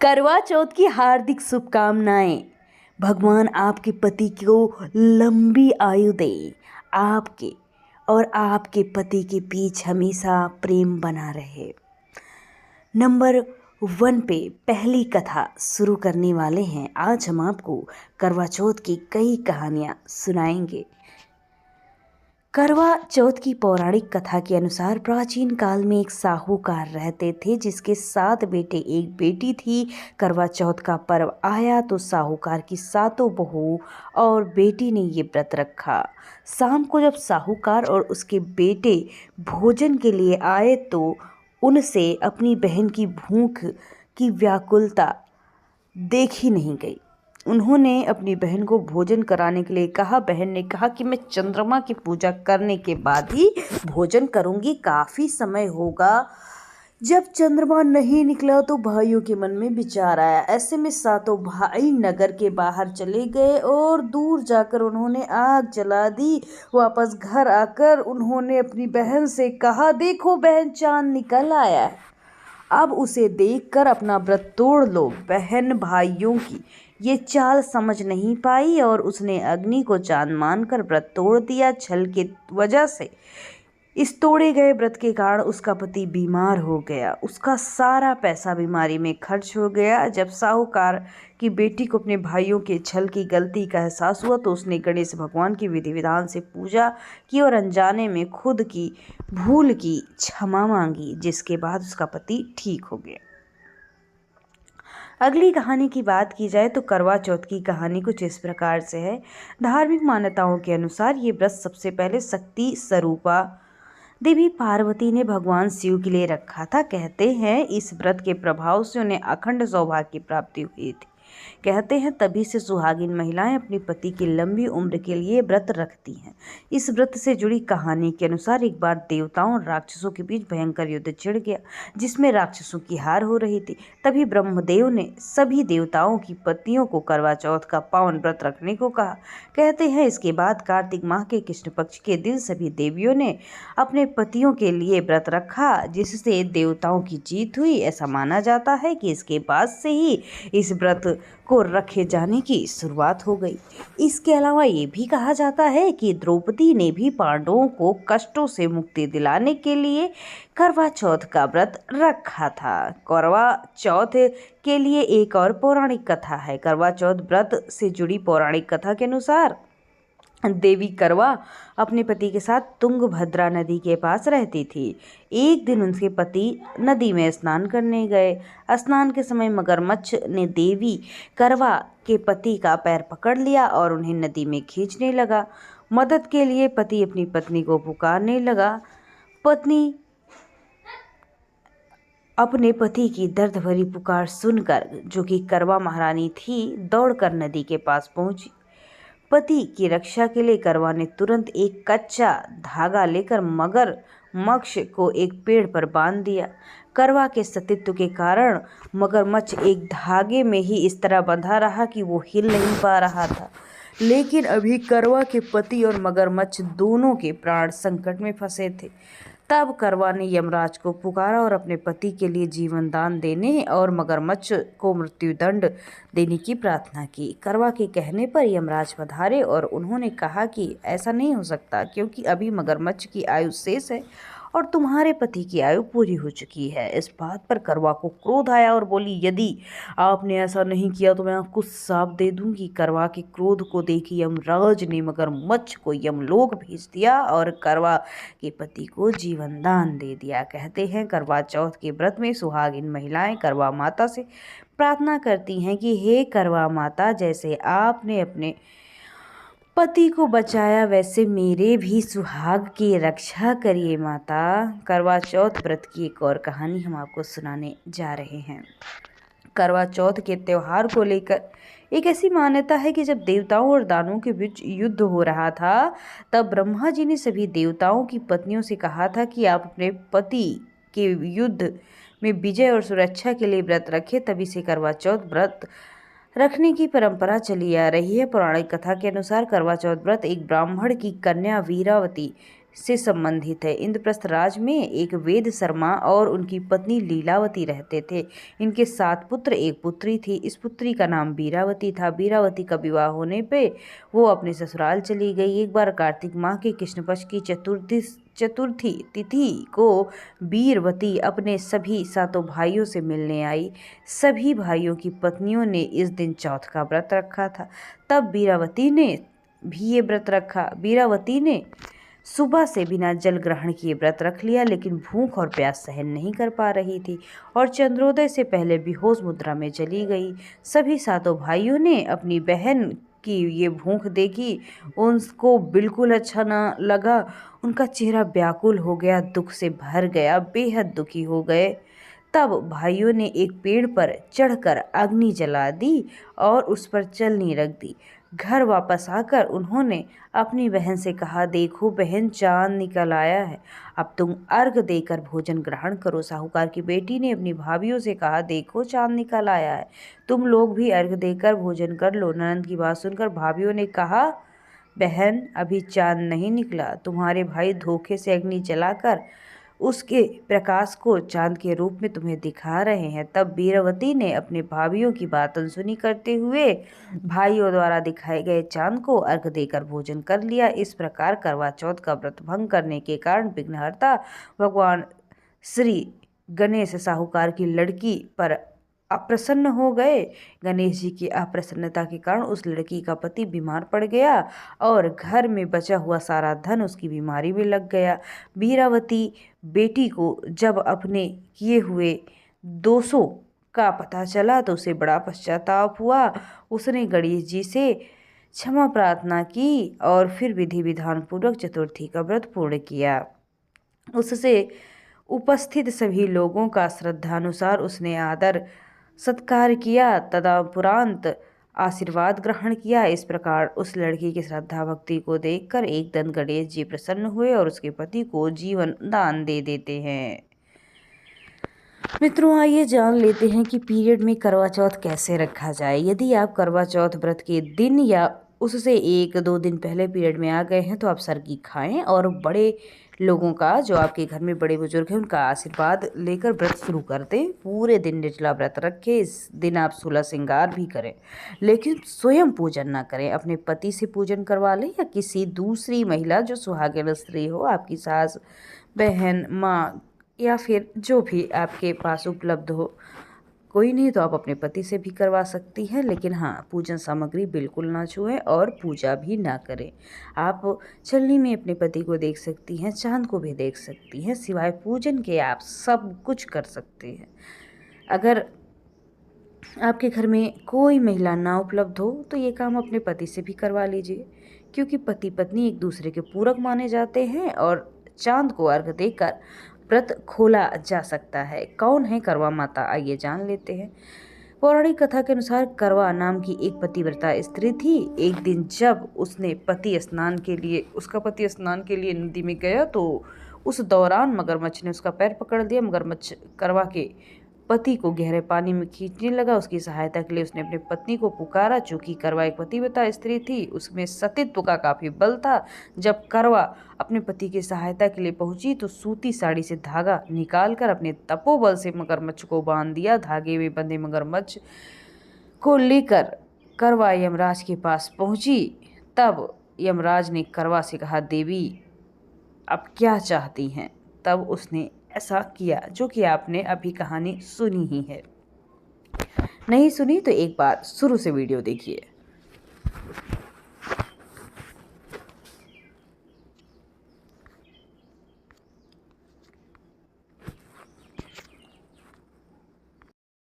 करवा चौथ की हार्दिक शुभकामनाएं। भगवान आपके पति को लंबी आयु दे। आपके और आपके पति के बीच हमेशा प्रेम बना रहे। नंबर 1 पे पहली कथा शुरू करने वाले हैं। आज हम आपको करवा चौथ की कई कहानियां सुनाएंगे। करवा चौथ की पौराणिक कथा के अनुसार प्राचीन काल में एक साहूकार रहते थे जिसके 7 बेटे एक बेटी थी। करवा चौथ का पर्व आया तो साहूकार की 7 बहू और बेटी ने ये व्रत रखा। शाम को जब साहूकार और उसके बेटे भोजन के लिए आए तो उनसे अपनी बहन की भूख की व्याकुलता देखी नहीं गई। उन्होंने अपनी बहन को भोजन कराने के लिए कहा। बहन ने कहा कि मैं चंद्रमा की पूजा करने के बाद ही भोजन करूंगी, काफ़ी समय होगा। जब चंद्रमा नहीं निकला तो भाइयों के मन में विचार आया। ऐसे में 7 भाई नगर के बाहर चले गए और दूर जाकर उन्होंने आग जला दी। वापस घर आकर उन्होंने अपनी बहन से कहा, देखो बहन, चांद निकल आया है, अब उसे देखकर अपना व्रत तोड़ लो। बहन भाइयों की ये चाल समझ नहीं पाई और उसने अग्नि को चांद मानकर व्रत तोड़ दिया। छल के वजह से इस तोड़े गए व्रत के कारण उसका पति बीमार हो गया। उसका सारा पैसा बीमारी में खर्च हो गया। जब साहूकार की बेटी को अपने भाइयों के छल की गलती का एहसास हुआ तो उसने गणेश भगवान की विधि विधान से पूजा की और अनजाने में खुद की भूल की क्षमा मांगी, जिसके बाद उसका पति ठीक हो गया। अगली कहानी की बात की जाए तो करवा चौथ की कहानी कुछ इस प्रकार से है। धार्मिक मान्यताओं के अनुसार ये व्रत सबसे पहले शक्ति स्वरूपा देवी पार्वती ने भगवान शिव के लिए रखा था। कहते हैं इस व्रत के प्रभाव से उन्हें अखंड सौभाग्य की प्राप्ति हुई थी। कहते हैं तभी से सुहागिन महिलाएं अपने पति की लंबी उम्र के लिए व्रत रखती हैं। इस व्रत से जुड़ी कहानी के अनुसार एक बार देवताओं और राक्षसों के बीच भयंकर युद्ध छिड़ गया जिसमें राक्षसों की हार हो रही थी। तभी ब्रह्मदेव ने सभी देवताओं की पत्नियों को करवा चौथ का पावन व्रत रखने को कहा। कहते हैं इसके बाद कार्तिक माह के कृष्ण पक्ष के दिन सभी देवियों ने अपने पतियों के लिए व्रत रखा जिससे देवताओं की जीत हुई। ऐसा माना जाता है कि इसके बाद से ही इस व्रत को रखे जाने की शुरुआत हो गई। इसके अलावा ये भी कहा जाता है कि द्रौपदी ने भी पांडवों को कष्टों से मुक्ति दिलाने के लिए करवा चौथ का व्रत रखा था। करवा चौथ के लिए एक और पौराणिक कथा है। करवा चौथ व्रत से जुड़ी पौराणिक कथा के अनुसार देवी करवा अपने पति के साथ तुंगभद्रा नदी के पास रहती थी। एक दिन उनके पति नदी में स्नान करने गए। स्नान के समय मगरमच्छ ने देवी करवा के पति का पैर पकड़ लिया और उन्हें नदी में खींचने लगा। मदद के लिए पति अपनी पत्नी को पुकारने लगा। पत्नी अपने पति की दर्द भरी पुकार सुनकर, जो कि करवा महारानी थी, दौड़कर नदी के पास पहुंची। पति की रक्षा के लिए करवा ने तुरंत एक कच्चा धागा लेकर मगरमच्छ को एक पेड़ पर बांध दिया। करवा के सतीत्व के कारण मगरमच्छ एक धागे में ही इस तरह बंधा रहा कि वो हिल नहीं पा रहा था। लेकिन अभी करवा के पति और मगरमच्छ दोनों के प्राण संकट में फंसे थे। तब करवा ने यमराज को पुकारा और अपने पति के लिए जीवन दान देने और मगरमच्छ को मृत्युदंड देने की प्रार्थना की। करवा के कहने पर यमराज पधारे और उन्होंने कहा कि ऐसा नहीं हो सकता क्योंकि अभी मगरमच्छ की आयु शेष है और तुम्हारे पति की आयु पूरी हो चुकी है। इस बात पर करवा को क्रोध आया और बोली, यदि आपने ऐसा नहीं किया तो मैं आपको श्राप दे दूंगी। करवा के क्रोध को देखी यमराज ने मगरमच्छ को यमलोक भेज दिया और करवा के पति को जीवन दान दे दिया। कहते हैं करवा चौथ के व्रत में सुहागिन महिलाएं करवा माता से प्रार्थना करती हैं कि हे करवा माता, जैसे आपने अपने पति को बचाया वैसे मेरे भी सुहाग की रक्षा करिए माता। करवा चौथ व्रत की एक और कहानी हम आपको सुनाने जा रहे हैं। करवा चौथ के त्यौहार को लेकर एक ऐसी मान्यता है कि जब देवताओं और दानवों के बीच युद्ध हो रहा था तब ब्रह्मा जी ने सभी देवताओं की पत्नियों से कहा था कि आप अपने पति के युद्ध में विजय और सुरक्षा के लिए व्रत रखें। तभी से करवा चौथ व्रत रखने की परंपरा चली आ रही है। पौराणिक कथा के अनुसार करवा चौथ व्रत एक ब्राह्मण की कन्या वीरावती से संबंधित है। इंद्रप्रस्थ राज में एक वेद शर्मा और उनकी पत्नी लीलावती रहते थे। इनके 7 पुत्र, 1 पुत्री थी। इस पुत्री का नाम बीरावती था। बीरावती का विवाह होने पे वो अपने ससुराल चली गई। एक बार कार्तिक माह के कृष्ण पक्ष की चतुर्थी तिथि को बीरवती अपने सभी 7 भाइयों से मिलने आई। सभी भाइयों की पत्नियों ने इस दिन चौथ का व्रत रखा था। तब बीरावती ने भी ये व्रत रखा। बीरावती ने सुबह से बिना जल ग्रहण किए व्रत रख लिया, लेकिन भूख और प्यास सहन नहीं कर पा रही थी और चंद्रोदय से पहले बेहोश मुद्रा में चली गई। सभी 7 भाइयों ने अपनी बहन की ये भूख देखी। उनको बिल्कुल अच्छा ना लगा। उनका चेहरा व्याकुल हो गया, दुख से भर गया, बेहद दुखी हो गए। तब भाइयों ने एक पेड़ पर चढ़कर अग्नि जला दी और उस पर चलनी रख दी। घर वापस आकर उन्होंने अपनी बहन से कहा, देखो बहन, चांद निकल आया है, अब तुम अर्घ देकर भोजन ग्रहण करो। साहूकार की बेटी ने अपनी भाभियों से कहा, देखो चांद निकल आया है, तुम लोग भी अर्घ देकर भोजन कर लो। ननद की बात सुनकर भाभियों ने कहा, बहन, अभी चांद नहीं निकला, तुम्हारे भाई धोखे से अग्नि जलाकर उसके प्रकाश को चांद के रूप में तुम्हें दिखा रहे हैं। तब बीरवती ने अपने भाइयों की बात अनसुनी करते हुए भाइयों द्वारा दिखाए गए चांद को अर्घ देकर भोजन कर लिया। इस प्रकार करवा चौथ का व्रत भंग करने के कारण विघ्नहर्ता भगवान श्री गणेश साहूकार की लड़की पर अप्रसन्न हो गए। गणेश जी की अप्रसन्नता के कारण उस लड़की का पति बीमार पड़ गया और घर में बचा हुआ सारा धन उसकी बीमारी में लग गया। बीरावती बेटी को जब अपने किए हुए दोषों का पता चला तो उसे बड़ा पश्चाताप हुआ। उसने गणेश जी से क्षमा प्रार्थना की और फिर विधि विधान पूर्वक चतुर्थी का व्रत पूर्ण किया। उससे उपस्थित सभी लोगों का श्रद्धानुसार उसने आदर सत्कार किया, तदुपरांत आशीर्वाद ग्रहण किया। इस प्रकार उस लड़की की श्रद्धा भक्ति को देखकर एकदम गणेश जी प्रसन्न हुए और उसके पति को जीवन दान दे देते हैं। मित्रों, आइए जान लेते हैं कि पीरियड में करवा चौथ कैसे रखा जाए। यदि आप करवा चौथ व्रत के दिन या उससे 1-2 दिन पहले पीरियड में आ गए हैं तो आप सरगी खाएं और बड़े लोगों का, जो आपके घर में बड़े बुजुर्ग हैं, उनका आशीर्वाद लेकर व्रत शुरू कर दें। पूरे दिन निर्जला व्रत रखें। इस दिन आप 16 श्रृंगार भी करें, लेकिन स्वयं पूजन ना करें। अपने पति से पूजन करवा लें या किसी दूसरी महिला जो सुहागिन स्त्री हो, आपकी सास, बहन, माँ या फिर जो भी आपके पास उपलब्ध हो। कोई नहीं तो आप अपने पति से भी करवा सकती हैं, लेकिन हाँ, पूजन सामग्री बिल्कुल ना छुएं और पूजा भी ना करें। आप छलनी में अपने पति को देख सकती हैं, चांद को भी देख सकती हैं, सिवाय पूजन के आप सब कुछ कर सकते हैं। अगर आपके घर में कोई महिला ना उपलब्ध हो तो ये काम अपने पति से भी करवा लीजिए, क्योंकि पति पत्नी एक दूसरे के पूरक माने जाते हैं और चांद को अर्घ देकर व्रत खोला जा सकता है। कौन है करवा माता, आइए जान लेते हैं। पौराणिक कथा के अनुसार करवा नाम की एक पतिव्रता स्त्री थी। एक दिन जब उसका पति स्नान के लिए नदी में गया तो उस दौरान मगरमच्छ ने उसका पैर पकड़ लिया। मगरमच्छ करवा के पति को गहरे पानी में खींचने लगा। उसकी सहायता के लिए उसने अपनी पत्नी को पुकारा। चूंकि करवा एक पतिव्रता स्त्री थी, उसमें सतीत्व का काफी बल था। जब करवा अपने पति की सहायता के लिए पहुंची तो सूती साड़ी से धागा निकालकर अपने तपोबल से मगरमच्छ को बांध दिया। धागे में बंधे मगरमच्छ को लेकर करवा यमराज के पास पहुंची। तब यमराज ने करवा से कहा, देवी अब क्या चाहती हैं? तब उसने ऐसा किया जो कि आपने अभी कहानी सुनी ही है। नहीं सुनी तो एक बार शुरू से वीडियो देखिए।